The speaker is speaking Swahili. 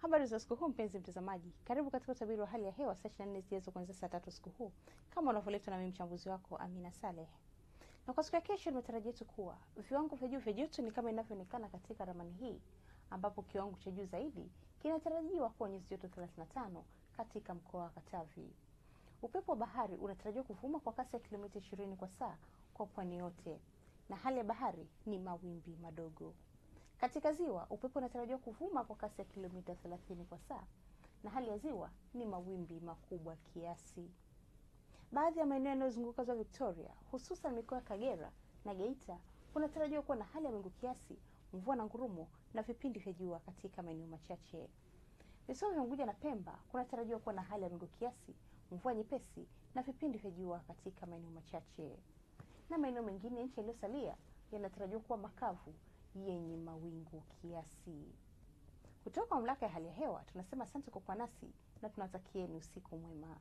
Habari za siku huu mpenzi mtazamaji. Karibu katika utabiri wa hali ya hewa saa 24 zijazo kuanzia saa 3 siku huu. Kama unavyoletwa na mimi mchambuzi wako Amina Saleh. Na kwa siku ya kesho tunatarajia kuwa viwango vya juu vya joto ni kama inavyoonekana katika ramani hii, ambapo kiwango cha juu zaidi kinatarajiwa kuwa nyuzi joto 35 katika mkoa wa Katavi. Upepo wa bahari unatarajiwa kuvuma kwa kasi ya kilomita 20 kwa saa kwa pwani yote, na hali ya bahari ni mawimbi madogo. Katika ziwa, upepo unatarajiwa kuvuma kwa kasi ya kilomita 30 kwa saa, na hali ya ziwa ni mawimbi makubwa kiasi. Baadhi ya maeneo yanayozunguka ziwa Victoria, hususan mikoa ya Kagera na Geita, kunatarajiwa kuwa na hali ya mawingu kiasi, mvua na ngurumo na vipindi vya jua katika maeneo machache. Visiwa vya Unguja na Pemba kunatarajiwa kuwa na hali ya mawingu kiasi, mvua nyepesi na vipindi vya jua katika maeneo machache. Na maeneo mengine nchi yaliyosalia yanatarajiwa kuwa makavu yenye mawingu kiasi. Kutoka mamlaka ya hali ya hewa tunasema asante kwa kuwa nasi na tunawatakieni usiku mwema.